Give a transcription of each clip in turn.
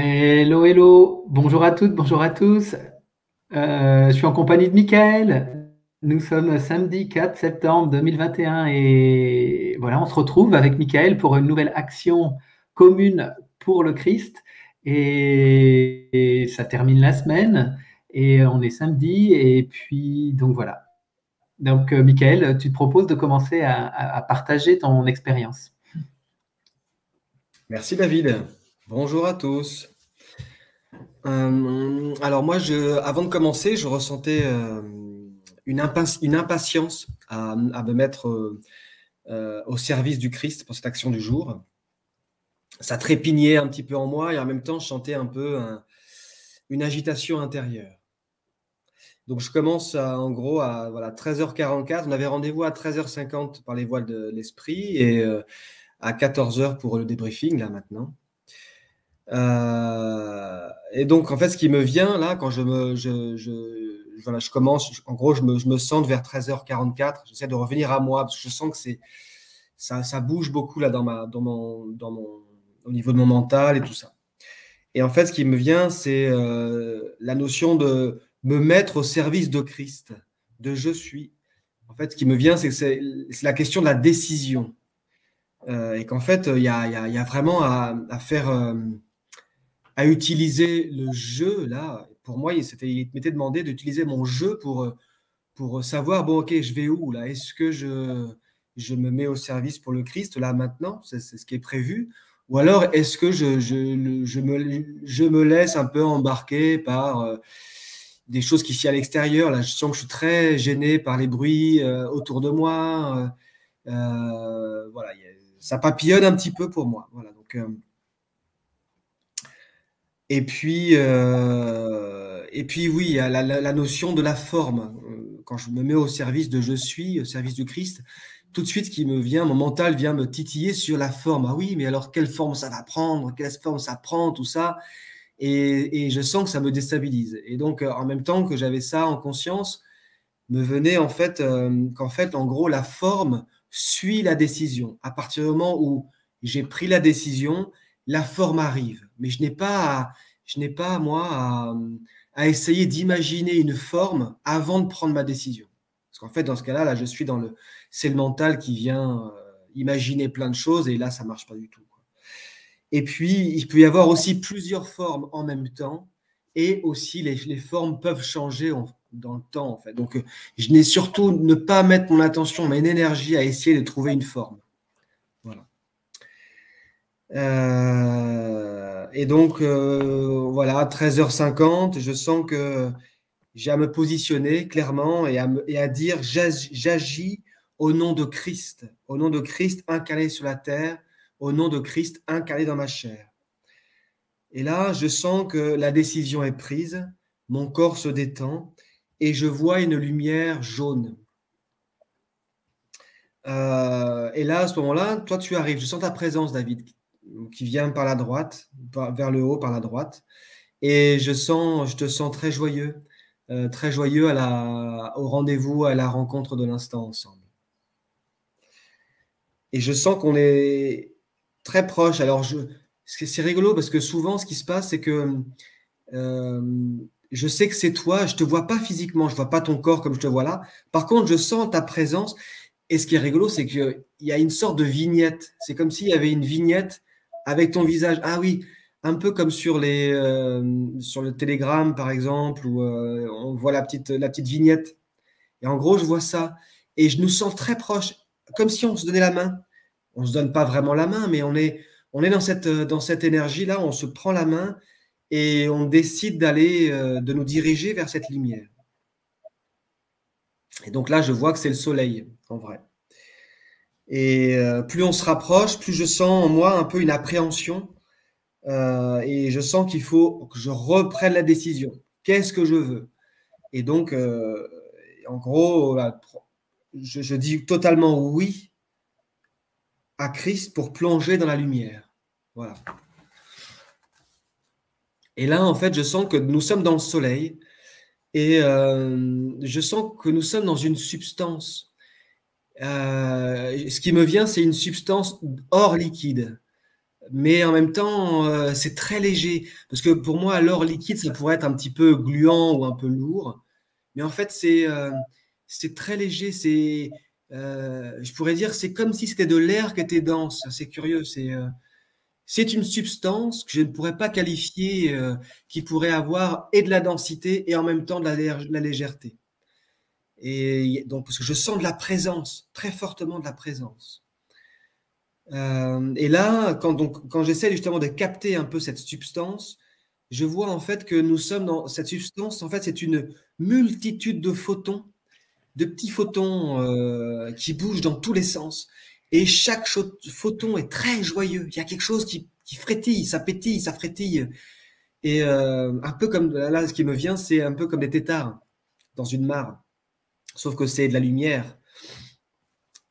Hello, hello, bonjour à toutes, bonjour à tous. Je suis en compagnie de Michael. Nous sommes samedi 4 septembre 2021 et voilà, on se retrouve avec Michael pour une nouvelle action commune pour le Christ. Et ça termine la semaine et on est samedi et puis donc voilà. Donc Michael, tu te proposes de commencer à partager ton expérience. Merci David. Bonjour à tous. Alors moi, avant de commencer, je ressentais une impatience à me mettre au service du Christ pour cette action du jour. Ça trépignait un petit peu en moi et en même temps, je sentais un peu une agitation intérieure. Donc je commence en gros à voilà, 13h44. On avait rendez-vous à 13h50 par les voiles de l'esprit et à 14h pour le débriefing là maintenant. Et donc, en fait, ce qui me vient là, quand voilà, je commence, en gros, je me sens vers 13h44, j'essaie de revenir à moi, parce que je sens que ça bouge beaucoup là au niveau de mon mental et tout ça. Et en fait, ce qui me vient, c'est la notion de me mettre au service de Christ, de je suis. En fait, ce qui me vient, c'est la question de la décision. Et qu'en fait, il y a vraiment à faire. À utiliser le jeu, là, pour moi, il m'était demandé d'utiliser mon jeu pour savoir, bon, ok, je vais où, là? Est-ce que je me mets au service pour le Christ, là, maintenant? C'est ce qui est prévu. Ou alors, est-ce que je me laisse un peu embarquer par des choses qui sont à l'extérieur? Là, je sens que je suis très gêné par les bruits autour de moi. Voilà, ça papillonne un petit peu pour moi. Voilà, donc... Et puis oui, il y a la notion de la forme. Quand je me mets au service de je suis, au service du Christ, tout de suite, ce qui me vient, mon mental vient me titiller sur la forme. Ah oui, mais alors quelle forme ça va prendre? Quelle forme ça prend? Tout ça. Et je sens que ça me déstabilise. Et donc, en même temps que j'avais ça en conscience, me venait en fait qu'en fait, en gros, la forme suit la décision. À partir du moment où j'ai pris la décision, la forme arrive. Mais je n'ai pas moi, à essayer d'imaginer une forme avant de prendre ma décision. Parce qu'en fait, dans ce cas-là, là, je suis c'est le mental qui vient imaginer plein de choses et là, ça marche pas du tout, quoi. Et puis, il peut y avoir aussi plusieurs formes en même temps et aussi les formes peuvent changer dans le temps, en fait. Donc, je n'ai surtout ne pas mettre mon attention, mon énergie à essayer de trouver une forme. Voilà. Et donc, voilà, 13h50, je sens que j'ai à me positionner clairement et à dire j'agis au nom de Christ incarné sur la terre, au nom de Christ incarné dans ma chair. Et là, je sens que la décision est prise, mon corps se détend et je vois une lumière jaune. Et là, à ce moment-là, toi, tu arrives. Je sens ta présence, David, qui vient par la droite, vers le haut, par la droite. Et je te sens très joyeux au rendez-vous, à la rencontre de l'instant ensemble. Et je sens qu'on est très proche. Alors, c'est rigolo parce que souvent, ce qui se passe, c'est que euh, je sais que c'est toi. Je te vois pas physiquement, je vois pas ton corps comme je te vois là. Par contre, je sens ta présence. Et ce qui est rigolo, c'est qu'il y a une sorte de vignette. C'est comme s'il y avait une vignette avec ton visage. Ah oui, un peu comme sur le Telegram, par exemple, où on voit la petite vignette. Et en gros, je vois ça. Et je nous sens très proches, comme si on se donnait la main. On ne se donne pas vraiment la main, mais on est dans cette énergie-là, on se prend la main et on décide de nous diriger vers cette lumière. Et donc là, je vois que c'est le soleil, en vrai. Et plus on se rapproche, plus je sens en moi un peu une appréhension. Et je sens qu'il faut que je reprenne la décision. Qu'est-ce que je veux? Et donc, en gros, là, je dis totalement oui à Christ pour plonger dans la lumière. Voilà. Et là, en fait, je sens que nous sommes dans le soleil et je sens que nous sommes dans une substance. Ce qui me vient, c'est une substance or liquide. mais en même temps, c'est très léger. Parce que pour moi, l'or liquide, ça pourrait être un petit peu gluant ou un peu lourd. Mais en fait, c'est très léger. Je pourrais dire, c'est comme si c'était de l'air qui était dense. C'est curieux. C'est une substance que je ne pourrais pas qualifier, qui pourrait avoir et de la densité et en même temps de la légèreté. Et donc, parce que je sens de la présence, très fortement de la présence. Et là, quand j'essaie justement de capter un peu cette substance, je vois en fait que nous sommes dans cette substance. En fait, c'est une multitude de photons, de petits photons qui bougent dans tous les sens. Et chaque photon est très joyeux. Il y a quelque chose qui frétille, ça pétille, ça frétille. Et un peu comme là, ce qui me vient, c'est un peu comme des têtards dans une mare, sauf que c'est de la lumière.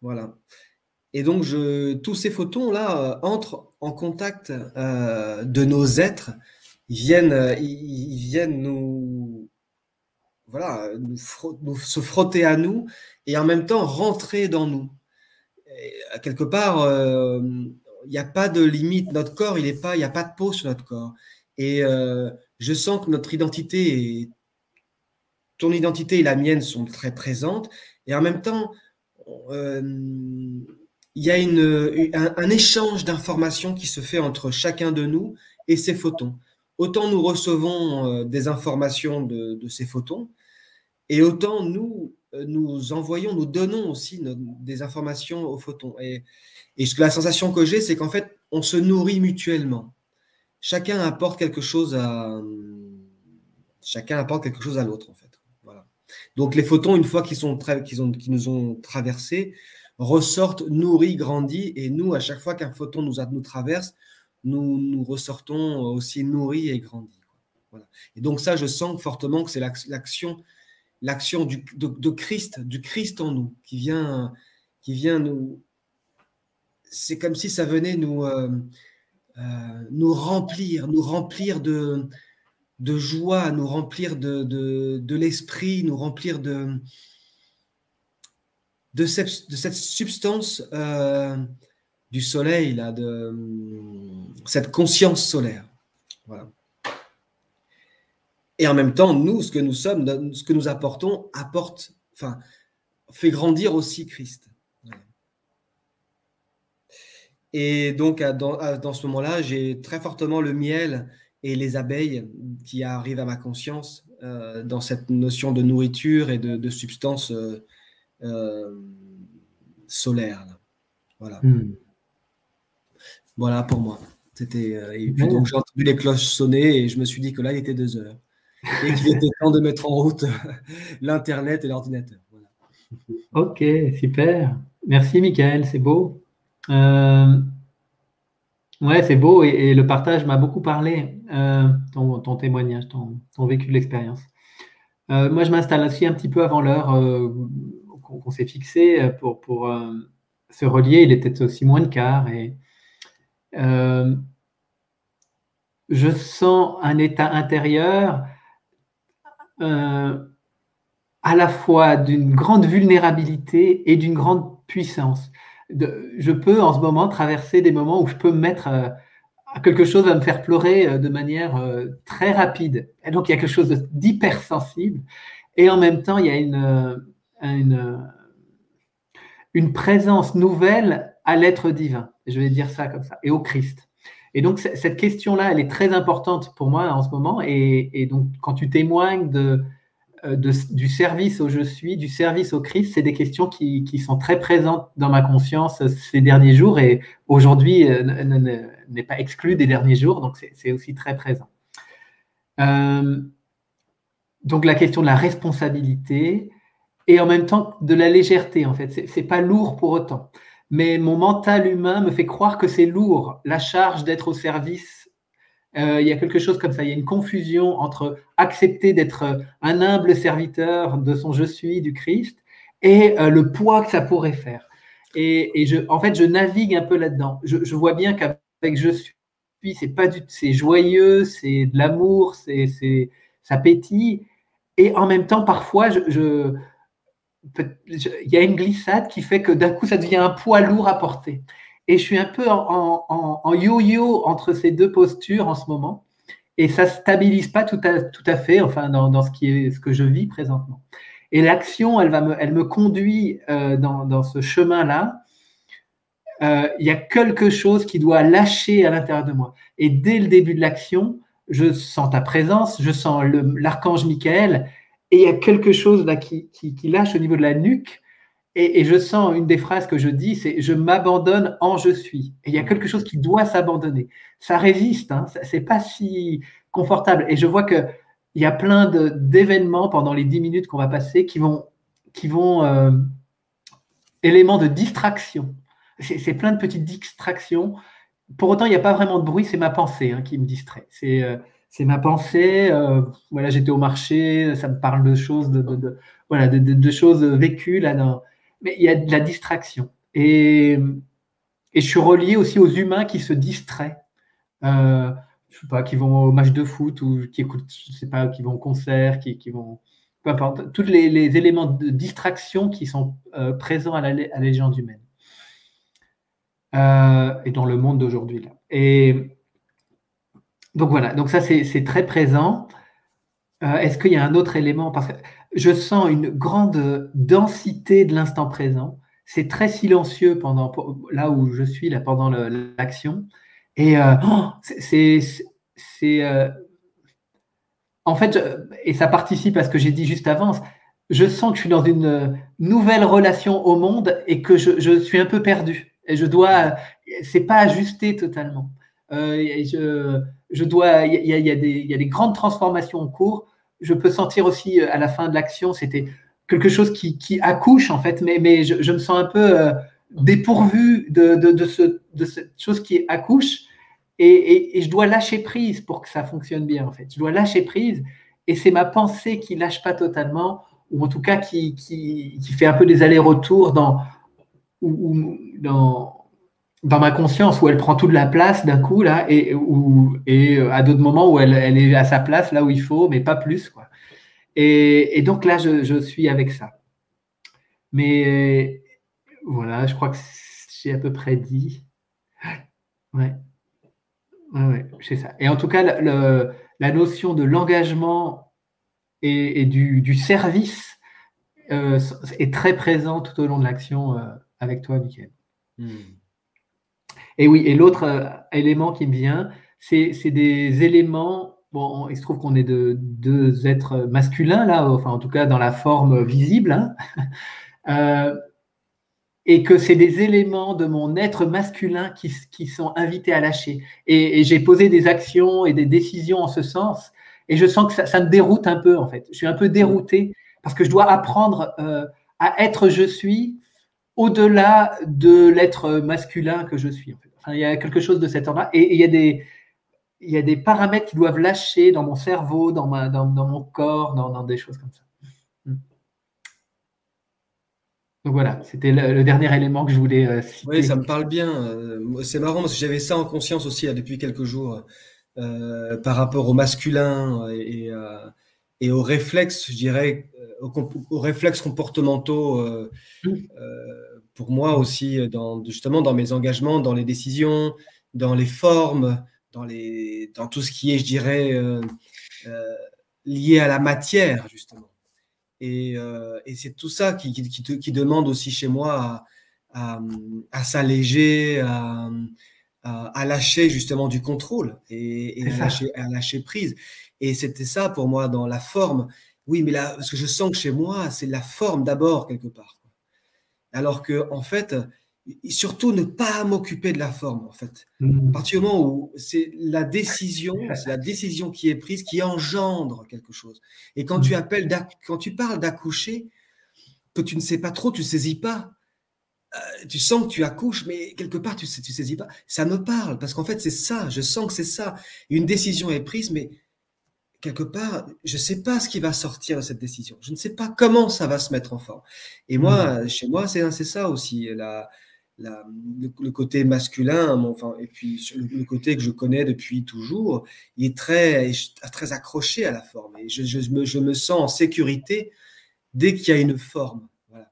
Voilà. Et donc, tous ces photons-là entrent en contact de nos êtres. Ils viennent voilà, se frotter à nous et en même temps rentrer dans nous. Et, quelque part, il n'y a pas de limite. Notre corps, il n'y a pas de peau sur notre corps. Et je sens que notre identité, ton identité et la mienne sont très présentes. Et en même temps, il y a un échange d'informations qui se fait entre chacun de nous et ces photons. Autant nous recevons des informations de ces photons, et autant nous envoyons, nous donnons aussi des informations aux photons. Et la sensation que j'ai, c'est qu'en fait, on se nourrit mutuellement. Chacun apporte quelque chose à l'autre, en fait. Voilà. Donc les photons, une fois qu'ils nous ont traversés, ressortent nourris, grandis, et nous, à chaque fois qu'un photon nous traverse, nous ressortons aussi nourris et grandis. Voilà. Et donc ça, je sens fortement que c'est l'action de Christ, du Christ en nous, qui vient nous... C'est comme si ça venait nous remplir de joie, nous remplir de l'esprit, nous remplir de cette substance du soleil, là, de cette conscience solaire. Voilà. Et en même temps, nous, ce que nous sommes, ce que nous apportons, fait grandir aussi Christ. Et donc, dans ce moment-là, j'ai très fortement le miel et les abeilles qui arrivent à ma conscience dans cette notion de nourriture et de substance solaire. Là. Voilà. Voilà pour moi. Et puis donc, j'ai entendu les cloches sonner et je me suis dit que là, il était 2 heures. Et qu'il était temps de mettre en route l'Internet et l'ordinateur. Voilà. Ok, super. Merci, Michael, c'est beau. Ouais, c'est beau et le partage m'a beaucoup parlé, ton témoignage, ton vécu de l'expérience. Moi, je m'installe aussi un petit peu avant l'heure qu'on s'est fixé pour se relier. Il était aussi moins de quart et je sens un état intérieur à la fois d'une grande vulnérabilité et d'une grande puissance. Je peux en ce moment traverser des moments où je peux me mettre quelque chose va me faire pleurer de manière très rapide. Et donc, il y a quelque chose d'hypersensible. Et en même temps, il y a une présence nouvelle à l'être divin. Je vais dire ça comme ça, et au Christ. Et donc, cette question-là, elle est très importante pour moi en ce moment. Et donc, quand tu témoignes du service au je suis, du service au Christ, c'est des questions qui sont très présentes dans ma conscience ces derniers jours et aujourd'hui n'est pas exclu des derniers jours, donc c'est aussi très présent. Donc la question de la responsabilité et en même temps de la légèreté, en fait, c'est pas lourd pour autant. Mais mon mental humain me fait croire que c'est lourd, la charge d'être au service. Il y a quelque chose comme ça, il y a une confusion entre accepter d'être un humble serviteur de son je suis du Christ et le poids que ça pourrait faire. Et en fait, je navigue un peu là-dedans. Je vois bien qu'avec je suis, c'est joyeux, c'est de l'amour, ça pétille. Et en même temps, parfois, il y a une glissade qui fait que d'un coup, ça devient un poids lourd à porter. Et je suis un peu en yo-yo entre ces deux postures en ce moment. Et ça ne stabilise pas tout à fait, enfin, dans ce que je vis présentement. Et l'action, elle me conduit dans ce chemin-là. Il y a quelque chose qui doit lâcher à l'intérieur de moi. Et dès le début de l'action, je sens ta présence, je sens l'archange Michael, et il y a quelque chose là qui lâche au niveau de la nuque. Et je sens une des phrases que je dis, c'est je m'abandonne en je suis. Et il y a quelque chose qui doit s'abandonner. Ça résiste, hein, c'est pas si confortable. Et je vois que il y a plein d'événements pendant les 10 minutes qu'on va passer qui vont éléments de distraction. C'est plein de petites distractions. Pour autant, il n'y a pas vraiment de bruit, c'est ma pensée qui me distrait. C'est ma pensée. Voilà, j'étais au marché, ça me parle de choses, voilà, de choses vécues là. Mais il y a de la distraction. Et je suis relié aussi aux humains qui se distraient. Je sais pas, qui vont au match de foot ou qui écoutent, je sais pas, qui vont au concert, qui vont, peu importe, tous les éléments de distraction qui sont présents à la légende humaine et dans le monde d'aujourd'hui là. Et donc voilà, donc ça c'est très présent. Est-ce qu'il y a un autre élément? Parce que je sens une grande densité de l'instant présent. C'est très silencieux là où je suis, là, pendant l'action. Et en fait, et ça participe à ce que j'ai dit juste avant, je sens que je suis dans une nouvelle relation au monde et que je suis un peu perdu. Et c'est pas ajusté totalement. Et je dois, il y a des grandes transformations en cours. Je peux sentir aussi à la fin de l'action, c'était quelque chose qui accouche en fait, mais je me sens un peu dépourvu de cette chose qui accouche et je dois lâcher prise pour que ça fonctionne bien en fait. Je dois lâcher prise et c'est ma pensée qui lâche pas totalement ou en tout cas qui fait un peu des allers-retours dans ma conscience où elle prend toute la place d'un coup là et à d'autres moments où elle est à sa place là où il faut mais pas plus quoi. Et donc là je suis avec ça. Mais voilà, je crois que j'ai à peu près dit. Ouais, ouais, c'est ça. Et en tout cas, la notion de l'engagement et du service est très présent tout au long de l'action avec toi, Mickaël. Et oui, et l'autre élément qui me vient, c'est des éléments. Bon, il se trouve qu'on est deux êtres masculins là, enfin en tout cas dans la forme visible, hein, et que c'est des éléments de mon être masculin qui sont invités à lâcher. Et j'ai posé des actions et des décisions en ce sens, et je sens que ça me déroute un peu en fait. Je suis un peu dérouté parce que je dois apprendre à être je suis au-delà de l'être masculin que je suis. En fait. Enfin, il y a quelque chose de cet ordre-là. Et il y a des paramètres qui doivent lâcher dans mon cerveau, dans mon corps, dans des choses comme ça. Donc voilà, c'était le dernier élément que je voulais citer. Oui, ça me parle bien. C'est marrant parce que j'avais ça en conscience aussi depuis quelques jours par rapport au masculin et aux réflexes, je dirais, aux réflexes comportementaux. Pour moi aussi, justement dans mes engagements, dans les décisions, dans les formes, dans tout ce qui est, je dirais, lié à la matière, justement. Et c'est tout ça qui demande aussi chez moi à s'alléger, à lâcher justement du contrôle et à lâcher prise. Et c'était ça pour moi dans la forme. Oui, mais là, parce que je sens que chez moi, c'est la forme d'abord quelque part. Alors que, en fait, surtout ne pas m'occuper de la forme, en fait. À partir du moment où c'est la décision qui est prise qui engendre quelque chose. Et quand quand tu parles d'accoucher, que tu ne sais pas trop, tu ne saisis pas, tu sens que tu accouches, mais quelque part, tu saisis pas. Ça me parle, parce qu'en fait, c'est ça, je sens que c'est ça. Une décision est prise, mais quelque part, je ne sais pas ce qui va sortir de cette décision. Je ne sais pas comment ça va se mettre en forme. Et moi, chez moi, c'est ça aussi, le côté masculin, et puis le côté que je connais depuis toujours, il est très accroché à la forme. Et je me sens en sécurité dès qu'il y a une forme. Voilà.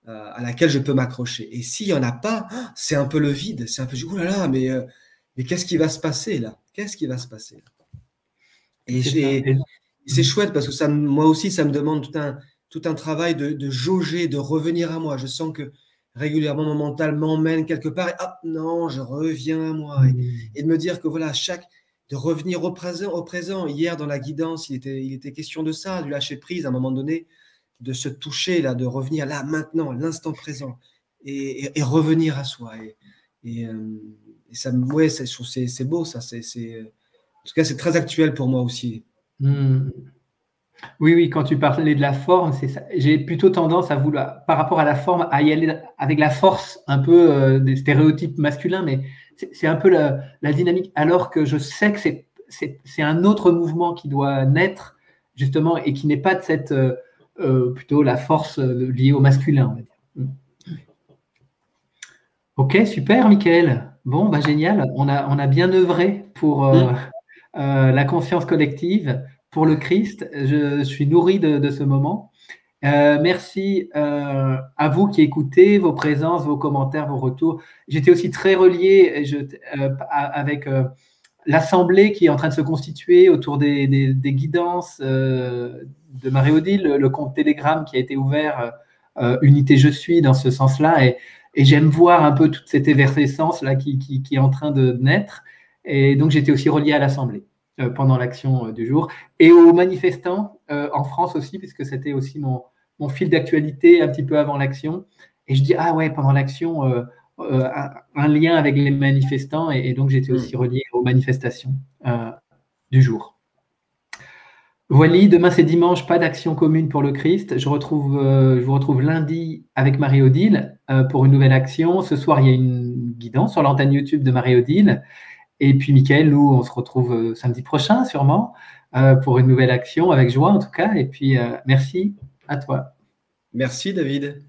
à laquelle je peux m'accrocher. Et s'il n'y en a pas, c'est un peu le vide. C'est un peu, oh là là, mais qu'est-ce qui va se passer là? Qu'est-ce qui va se passer là? Et C'est ça. c'est chouette parce que moi aussi, ça me demande tout un travail de jauger, de revenir à moi. Je sens que régulièrement, mon mental m'emmène quelque part et hop, non, je reviens à moi. Et de me dire que voilà, de revenir au présent. Hier, dans la guidance, il était question de ça, du lâcher prise à un moment donné, de se toucher, là, de revenir là, maintenant, l'instant présent et revenir à soi. Et ça, ouais, je trouve que c'est beau, ça. En tout cas, c'est très actuel pour moi aussi. Oui, oui, quand tu parlais de la forme, c'est ça. J'ai plutôt tendance à vouloir, par rapport à la forme, à y aller avec la force un peu des stéréotypes masculins, mais c'est un peu la dynamique, alors que je sais que c'est un autre mouvement qui doit naître, justement, et qui n'est pas de cette plutôt la force liée au masculin, on va dire. Ok, super, Michael. Bon, bah, génial. On a bien œuvré pour la conscience collective, pour le Christ. Je suis nourri de ce moment. Merci à vous qui écoutez, vos présences, vos commentaires, vos retours. J'étais aussi très relié avec l'assemblée qui est en train de se constituer autour des guidances de Marie-Odile, le compte Telegram qui a été ouvert, Unité Je suis, dans ce sens-là. Et j'aime voir un peu toute cette effervescence là qui est en train de naître. Et donc, j'étais aussi relié à l'assemblée pendant l'action du jour. Et aux manifestants en France aussi, puisque c'était aussi mon fil d'actualité un petit peu avant l'action. Et je dis, ah ouais, pendant l'action, un lien avec les manifestants. Et donc, j'étais aussi relié aux manifestations du jour. Voilà, demain c'est dimanche, pas d'action commune pour le Christ. Je vous retrouve lundi avec Marie-Odile pour une nouvelle action. Ce soir, il y a une guidance sur l'antenne YouTube de Marie-Odile. Et puis, Michael, nous, on se retrouve samedi prochain, sûrement, pour une nouvelle action, avec joie en tout cas. Et puis, merci à toi. Merci, David.